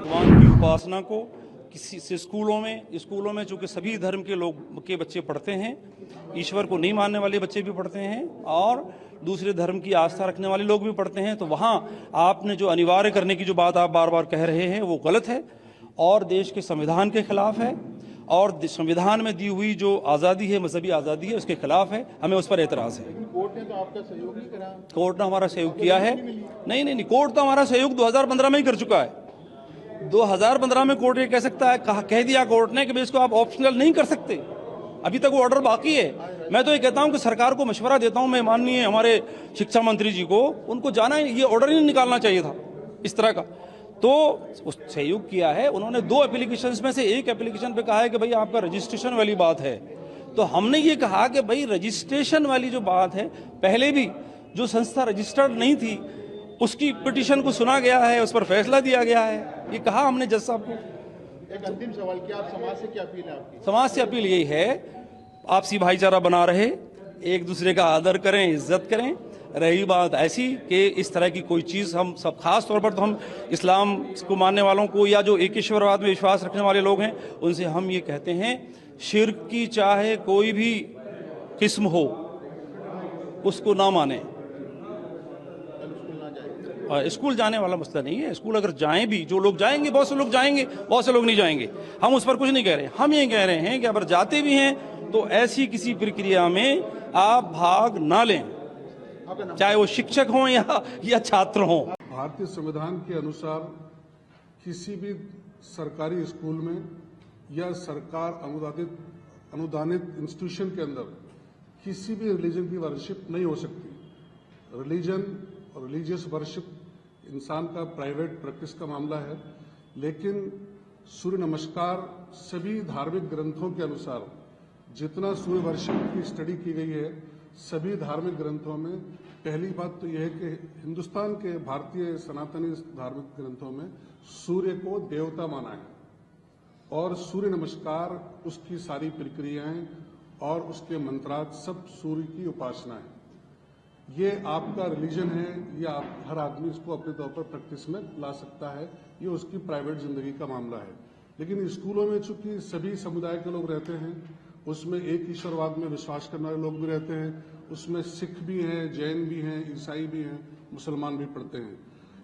भगवान की उपासना को किसी स्कूलों में चूंकि सभी धर्म के लोग के बच्चे पढ़ते हैं, ईश्वर को नहीं मानने वाले बच्चे भी पढ़ते हैं और दूसरे धर्म की आस्था रखने वाले लोग भी पढ़ते हैं, तो वहाँ आपने जो अनिवार्य करने की जो बात आप बार बार कह रहे हैं वो गलत है और देश के संविधान के खिलाफ है और संविधान में दी हुई जो आज़ादी है, मजहबी आज़ादी है, उसके खिलाफ है। हमें उस पर एतराज़ है। कोर्ट ने तो आपका सहयोग नहीं करा। कोर्ट ने हमारा सहयोग किया है। नहीं, कोर्ट तो हमारा सहयोग 2015 में ही कर चुका है। 2015 में कोर्ट ये कह सकता है, कह दिया कोर्ट ने कि भाई इसको आप ऑप्शनल नहीं कर सकते, अभी तक वो ऑर्डर बाकी है। मैं तो ये कहता हूं कि सरकार को मशवरा देता हूं, मैं माननीय हमारे शिक्षा मंत्री जी को, उनको जाना ये ऑर्डर ही नहीं निकालना चाहिए था इस तरह का। तो उस सहयोग किया है उन्होंने। 2 एप्लीकेशंस में से एक एप्लीकेशन पे कहा है कि भाई आपका रजिस्ट्रेशन वाली बात है, तो हमने ये कहा कि भाई रजिस्ट्रेशन वाली जो बात है, पहले भी जो संस्था रजिस्टर्ड नहीं थी उसकी पिटीशन को सुना गया है, उस पर फैसला दिया गया है, ये कहा हमने जज साहब को। एक अंतिम सवाल, क्या आप समाज से क्या अपील है आपकी? समाज से अपील यही है, आपसी भाईचारा बना रहे, एक दूसरे का आदर करें, इज्जत करें। रही बात ऐसी कि इस तरह की कोई चीज़ हम सब, खास तौर पर तो हम इस्लाम को मानने वालों को या जो एक ईश्वरवाद में विश्वास रखने वाले लोग हैं उनसे हम ये कहते हैं, शिर्क की चाहे कोई भी किस्म हो उसको ना माने। स्कूल जाने वाला मसला नहीं है, स्कूल अगर जाएं भी, जो लोग जाएंगे, बहुत से लोग जाएंगे, बहुत से लोग नहीं जाएंगे, हम उस पर कुछ नहीं कह रहे। हम ये कह रहे हैं कि अगर जाते भी हैं तो ऐसी किसी प्रक्रिया में आप भाग ना लें, चाहे वो शिक्षक हों या छात्र हों। भारतीय संविधान के अनुसार किसी भी सरकारी स्कूल में या सरकार अनुदानित इंस्टीट्यूशन के अंदर किसी भी रिलीजन की वर्शिप नहीं हो सकती। रिलीजन और रिलीजियस वर्शिप इंसान का प्राइवेट प्रैक्टिस का मामला है, लेकिन सूर्य नमस्कार सभी धार्मिक ग्रंथों के अनुसार, जितना सूर्य वर्शिप की स्टडी की गई है सभी धार्मिक ग्रंथों में, पहली बात तो यह है कि हिंदुस्तान के भारतीय सनातनी धार्मिक ग्रंथों में सूर्य को देवता माना है और सूर्य नमस्कार, उसकी सारी प्रक्रियाएं और उसके मंत्रार्थ सब सूर्य की उपासना है। ये आपका रिलीजन है, या हर आदमी इसको अपने तौर पर प्रैक्टिस में ला सकता है, ये उसकी प्राइवेट जिंदगी का मामला है। लेकिन स्कूलों में चूंकि सभी समुदाय के लोग रहते हैं, उसमें एक ईश्वरवाद में विश्वास करने वाले लोग भी रहते हैं, उसमें सिख भी हैं, जैन भी हैं, ईसाई भी हैं, मुसलमान भी पढ़ते हैं।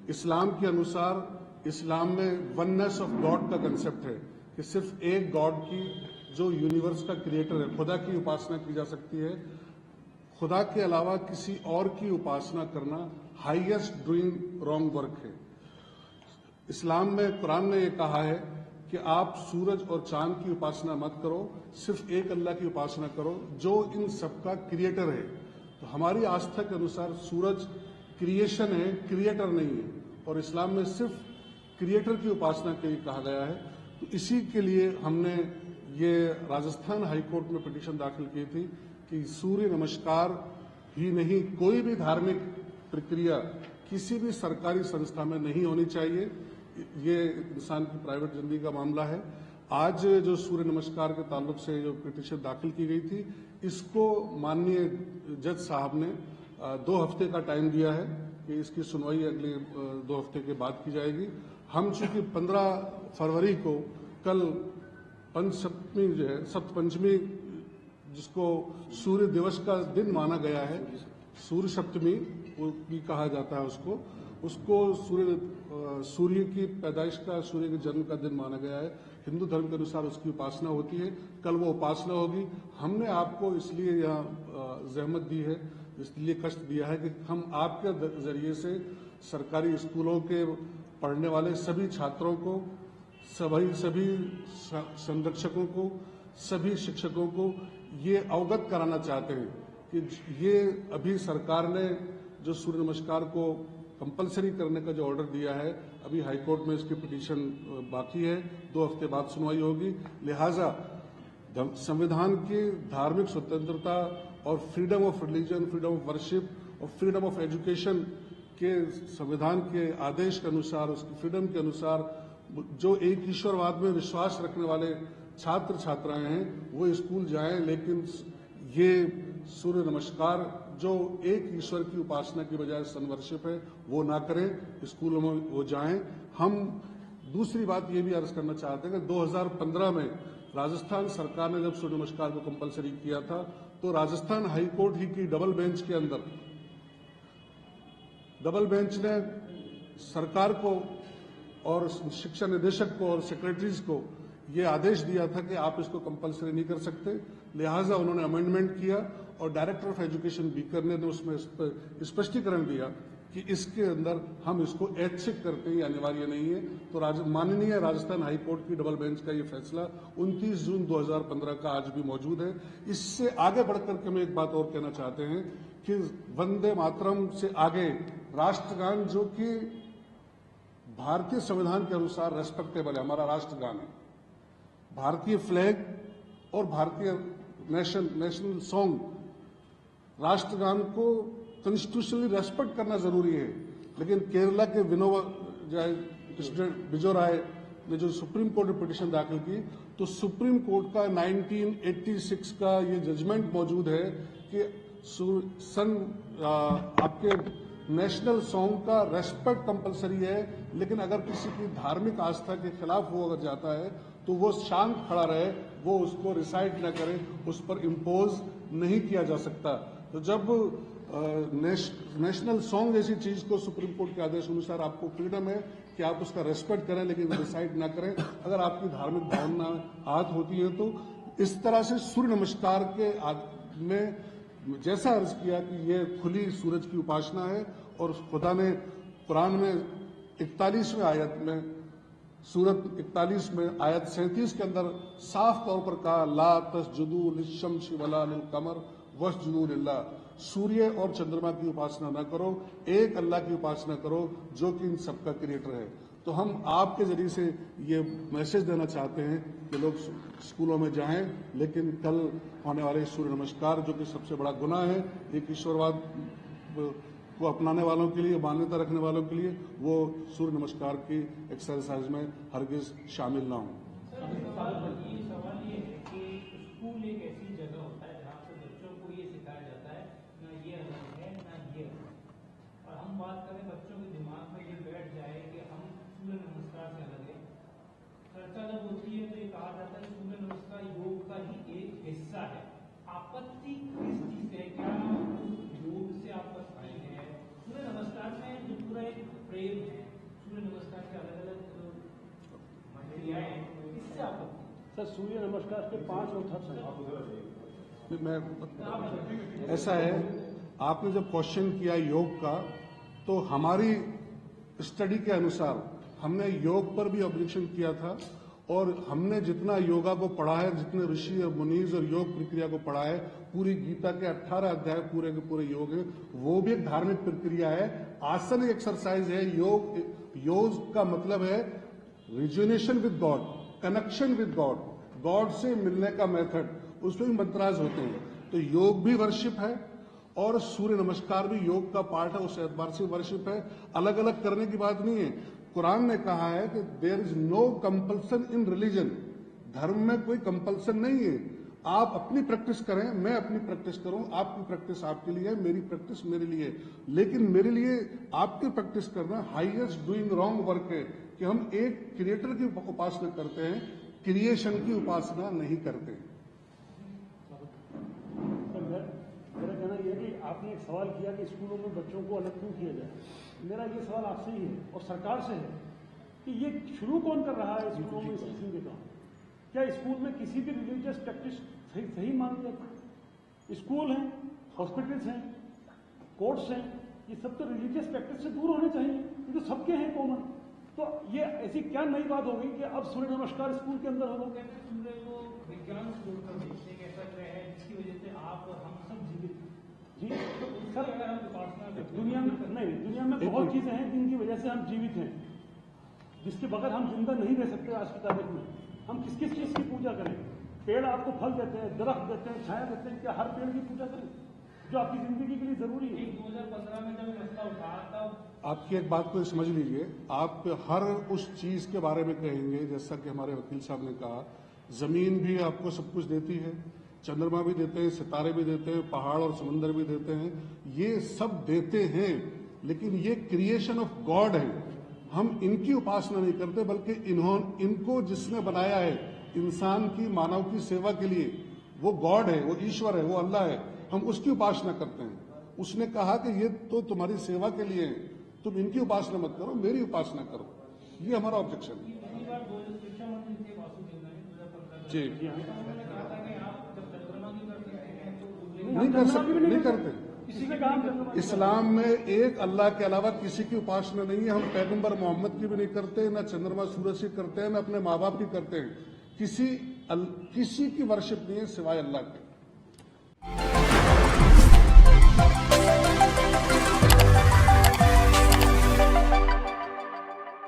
इस्लाम के अनुसार इस्लाम में वननेस ऑफ गॉड का कंसेप्ट है कि सिर्फ एक गॉड की, जो यूनिवर्स का क्रिएटर है, खुदा की उपासना की जा सकती है। खुदा के अलावा किसी और की उपासना करना हाईएस्ट डूइंग रॉन्ग वर्क है। इस्लाम में कुरान ने यह कहा है कि आप सूरज और चांद की उपासना मत करो, सिर्फ एक अल्लाह की उपासना करो जो इन सबका क्रिएटर है। तो हमारी आस्था के अनुसार सूरज क्रिएशन है, क्रिएटर नहीं है, और इस्लाम में सिर्फ क्रिएटर की उपासना के लिए कहा गया है। तो इसी के लिए हमने ये राजस्थान हाईकोर्ट में पिटीशन दाखिल की थी कि सूर्य नमस्कार ही नहीं, कोई भी धार्मिक प्रक्रिया किसी भी सरकारी संस्था में नहीं होनी चाहिए। ये इंसान की प्राइवेट जिंदगी का मामला है। आज जो सूर्य नमस्कार के ताल्लुक से जो पिटीशन दाखिल की गई थी, इसको माननीय जज साहब ने 2 हफ्ते का टाइम दिया है कि इसकी सुनवाई अगले 2 हफ्ते के बाद की जाएगी। हम चूंकि 15 फरवरी को कल पंचसप्तमी जो है, सप्तपंचमी, जिसको सूर्य दिवस का दिन माना गया है, सूर्य सप्तमी भी कहा जाता है उसको सूर्य की पैदाइश का, सूर्य के जन्म का दिन माना गया है। हिंदू धर्म के अनुसार उसकी उपासना होती है। कल वो उपासना होगी। हमने आपको इसलिए यहाँ जहमत दी है, इसलिए कष्ट दिया है कि हम आपके जरिए से सरकारी स्कूलों के पढ़ने वाले सभी छात्रों को, सभी संरक्षकों को, सभी शिक्षकों को ये अवगत कराना चाहते हैं कि ये अभी सरकार ने जो सूर्य नमस्कार को कंपलसरी करने का जो ऑर्डर दिया है, अभी हाईकोर्ट में इसकी पिटीशन बाकी है, 2 हफ्ते बाद सुनवाई होगी। लिहाजा संविधान की धार्मिक स्वतंत्रता और freedom of religion, freedom of worship और फ्रीडम ऑफ एजुकेशन के संविधान के आदेश के अनुसार, उसकी फ्रीडम के अनुसार, जो एक ईश्वरवाद में विश्वास रखने वाले छात्र छात्राएं हैं वो स्कूल जाएं, लेकिन ये सूर्य नमस्कार जो एक ईश्वर की उपासना की बजाय सन वर्शिप है वो ना करें, स्कूलों में वो जाएं। हम दूसरी बात ये भी अर्ज करना चाहते हैं कि 2015 में राजस्थान सरकार ने जब सूर्य नमस्कार को कंपलसरी किया था तो राजस्थान हाई कोर्ट ही की डबल बेंच के अंदर डबल बेंच ने सरकार को और शिक्षा निदेशक को और सेक्रेटरीज को ये आदेश दिया था कि आप इसको कंपलसरी नहीं कर सकते। लिहाजा उन्होंने अमेंडमेंट किया और डायरेक्टर ऑफ एजुकेशन बीकानेर ने उसमें स्पष्टीकरण दिया कि इसके अंदर हम इसको ऐच्छिक करते हैं, अनिवार्य नहीं है। तो माननीय राजस्थान हाई कोर्ट की डबल बेंच का ये फैसला 29 जून 2015 का आज भी मौजूद है। इससे आगे बढ़कर के मैं एक बात और कहना चाहते हैं कि वंदे मातरम से आगे राष्ट्रगान, जो कि भारतीय संविधान के अनुसार रेस्पेक्टेबल है, हमारा राष्ट्रगान है, भारतीय फ्लैग और भारतीय नेशनल सॉन्ग, राष्ट्रगान को कॉन्स्टिट्यूशनली रेस्पेक्ट करना जरूरी है। लेकिन केरला के बिजो राय ने जो सुप्रीम कोर्ट में पिटीशन दाखिल की, तो सुप्रीम कोर्ट का 1986 का ये जजमेंट मौजूद है कि आपके नेशनल सॉन्ग का रेस्पेक्ट कंपलसरी है, लेकिन अगर किसी की धार्मिक आस्था के खिलाफ वो अगर जाता है तो वो शांत खड़ा रहे, वो उसको रिसाइट न करे, उस पर इम्पोज नहीं किया जा सकता। तो जब नेशनल सॉन्ग जैसी चीज को सुप्रीम कोर्ट के आदेश अनुसार आपको फ्रीडम है कि आप उसका रेस्पेक्ट करें, लेकिन रिसाइट ना करें अगर आपकी धार्मिक भावना आहत होती है। तो इस तरह से सूर्य नमस्कार के में जैसा अर्ज किया कि ये खुली सूरज की उपासना है, और खुदा ने कुरान में 41वें आयत में, सूरत 41 में आयत 37 के अंदर साफ तौर पर कहा, ला तस्जुदू लिश्शम्सि वला लिलकमर वस्जुदू लिल्लाह, सूर्य और चंद्रमा की उपासना न करो, एक अल्लाह की उपासना करो जो कि इन सबका क्रिएटर है। तो हम आपके जरिए से ये मैसेज देना चाहते हैं कि लोग स्कूलों में जाएं, लेकिन कल होने वाले सूर्य नमस्कार, जो कि सबसे बड़ा गुनाह है एक ईश्वरवाद को अपनाने वालों के लिए, मान्यता रखने वालों के लिए, वो सूर्य नमस्कार की एक्सरसाइज में हरगिज शामिल ना हो। सवाल ये है कि स्कूल एक ऐसी जगह होता है जहाँ पे बच्चों को ये सिखाया जाता है ना ये अलग है ना ये अलग है, और हम बात करें बच्चों के दिमाग में ये बैठ जाए कि हम सूर्य नमस्कार से अलग है। चर्चा जब होती है तो ये कहा जाता है सूर्य नमस्कार योग का ही एक हिस्सा है। आपत्ति किस चीज है? क्या योग से आपत्ति है? सूर्य नमस्कार में जो पूरा एक प्रेम है, सूर्य नमस्कार के अलग अलग क्रियाएं, इससे आपत्ति? सर, सूर्य नमस्कार के 5 अर्थात हैं। मैं ऐसा है, आपने जब क्वेश्चन किया योग का, तो हमारी स्टडी के अनुसार हमने योग पर भी ऑब्जेक्शन किया था, और हमने जितना योगा को पढ़ा है, जितने ऋषि और मुनीज और योग प्रक्रिया को पढ़ा है, पूरी गीता के 18 अध्याय पूरे के पूरे योग है, वो भी एक धार्मिक प्रक्रिया है। आसन एक्सरसाइज है। योग का मतलब है rejuvenation with god, connection with god, god से मिलने का मेथड, उसमें भी मंत्राज होते हैं। तो योग भी वर्शिप है और सूर्य नमस्कार भी योग का पार्ट है, उस एतबार से वर्शिप है। अलग अलग करने की बात नहीं है। कुरान ने कहा है कि there is no compulsion in religion, धर्म में कोई कंपल्सन नहीं है। आप अपनी प्रैक्टिस करें, मैं अपनी प्रैक्टिस करूं, आपकी प्रैक्टिस आपके लिए, मेरी प्रैक्टिस मेरे लिए। लेकिन मेरे लिए आपकी प्रैक्टिस करना हाईएस्ट डूइंग रॉन्ग वर्क है कि हम एक क्रिएटर की उपासना करते हैं, क्रिएशन की उपासना नहीं करते। मेरा कहना यह है कि आपने एक सवाल किया कि स्कूलों में बच्चों को अलग क्यों किया जाए। मेरा ये सवाल आपसे ही है और सरकार से है कि ये शुरू कौन कर रहा है स्कूलों में इस किस्म के काम? क्या स्कूल में किसी भी रिलीजियस प्रैक्टिस सही मानी जाती है? स्कूल हैं, हॉस्पिटल्स हैं, कोर्ट्स हैं, ये सब तो रिलीजियस प्रैक्टिस से दूर होने चाहिए, ये तो सबके हैं कॉमन। तो ये ऐसी क्या नई बात हो गई कि अब सूर्य नमस्कार स्कूल के अंदर हो गए? सूर्य को विज्ञान से जोड़कर देखते हैं, ऐसा क्या है जिसकी वजह से आप और हम सब जीवित जी सर, अगर हम उपासना दुनिया में बहुत चीजें हैं जिनकी वजह से हम जीवित हैं, जिसके बगैर हम जिंदा नहीं रह सकते। आज की तारीख में हम किस किस चीज की पूजा करें? पेड़ आपको फल देते हैं, दरख्त देते हैं, छाया देते हैं, क्या हर पेड़ की पूजा करें जो आपकी जिंदगी के लिए जरूरी है? 2015 में जब मसला उठा तब आपकी एक बात को समझ लीजिए, आप हर उस चीज के बारे में कहेंगे, जैसा कि हमारे वकील साहब ने कहा, जमीन भी आपको सब कुछ देती है, चंद्रमा भी देते हैं, सितारे भी देते हैं, पहाड़ और समंदर भी देते हैं, ये सब देते हैं, लेकिन ये क्रिएशन ऑफ गॉड है। हम इनकी उपासना नहीं करते, बल्कि इनको जिसने बनाया है इंसान की, मानव की सेवा के लिए, वो गॉड है, वो ईश्वर है, वो अल्लाह है, हम उसकी उपासना करते हैं। उसने कहा कि ये तो तुम्हारी सेवा के लिए है, तुम इनकी उपासना मत करो, मेरी उपासना करो। ये हमारा ऑब्जेक्शन है। जी, नहीं करते। किसी का काम करना इस्लाम में एक अल्लाह के अलावा किसी की उपासना नहीं है। हम पैगंबर मोहम्मद की भी नहीं करते, न चंद्रमा सूरज की करते हैं, न अपने माँ बाप की करते हैं। किसी की वर्शिप नहीं है सिवाय अल्लाह के।